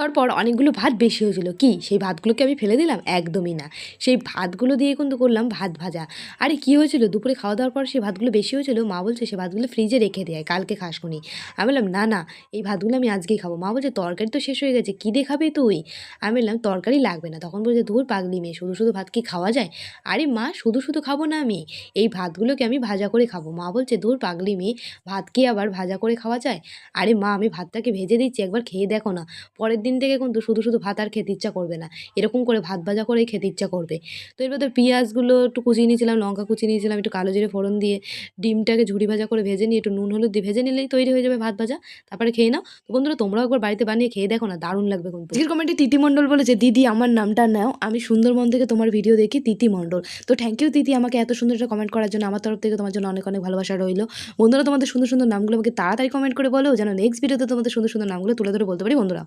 দেওয়ার পর অনেকগুলো ভাত বেশি হয়েছিল, কি সেই ভাতগুলোকে আমি ফেলে দিলাম? একদমই না। সেই ভাতগুলো দিয়ে কিন্তু করলাম ভাত ভাজা। আরে কী হয়েছিল, দুপুরে খাওয়া দাওয়ার পর সেই ভাতগুলো বেশি হয়েছিল, মা বলছে সে ভাতগুলো ফ্রিজে রেখে দেয়, কালকে খাসখুনি। আমি বললাম না না, এই ভাতগুলো আমি আজকেই খাবো। মা বলছে তরকারি তো শেষ হয়ে গেছে, কী দিয়ে খাবে তুই? আমি বললাম তরকারি লাগবে না। তখন বলছে ধুর পাগলি মেয়ে, শুধু শুধু ভাত কি খাওয়া যায়? আরে মা, শুধু শুধু খাবো না আমি, এই ভাতগুলোকে আমি ভাজা করে খাবো। মা বলছে ধুর পাগলি মেয়ে, ভাত কি আবার ভাজা করে খাওয়া যায়? আরে মা, আমি ভাতটাকে ভেজে দিচ্ছি, একবার খেয়ে দেখো না। পরের দিন থেকে কিন্তু শুধু শুধু ভাত আর খেতে ইচ্ছা করবে না, এরকম করে ভাত ভাজা করেই খেতে ইচ্ছা করবে। তো এর ভেতর পেঁয়াজগুলো একটু কুচিয়ে নিয়েছিলাম, লঙ্কা কুচিয়ে নিয়েছিলাম, একটু কালো জিরে ফোড়ন দিয়ে ডিমটাকে ঝুরি ভাজা করে ভেজে নিয়ে একটু নুন হলুদ দিয়ে ভেজে নিলেই তৈরি হয়ে যাবে ভাত ভাজা। তারপরে খেয়ে নাও। তো বন্ধুরা, তোমরাও একবার বাড়িতে বানিয়ে খেয়ে দেখো না, দারুণ লাগবে কিন্তু। আজকের কমেন্টে তিতি মণ্ডল বলেছে, দিদি আমার নামটা নাও, আমি সুন্দরবন থেকে তোমার ভিডিও দেখি, তিতি মণ্ডল। তো থ্যাংক ইউ তিতি, আমাকে এত সুন্দর একটা কমেন্ট করার জন্য। আমার তরফ থেকে তোমার জন্য অনেক অনেক ভালোবাসা রইলো। বন্ধুরা, তোমাদের সুন্দর সুন্দর নামগুলো আমাকে তাড়াতাড়ি কমেন্ট করে বলো, যেন নেক্সট ভিডিওতে তোমাদের সুন্দর সুন্দর নামগুলো তুলে ধরে বলতে পারি বন্ধুরা।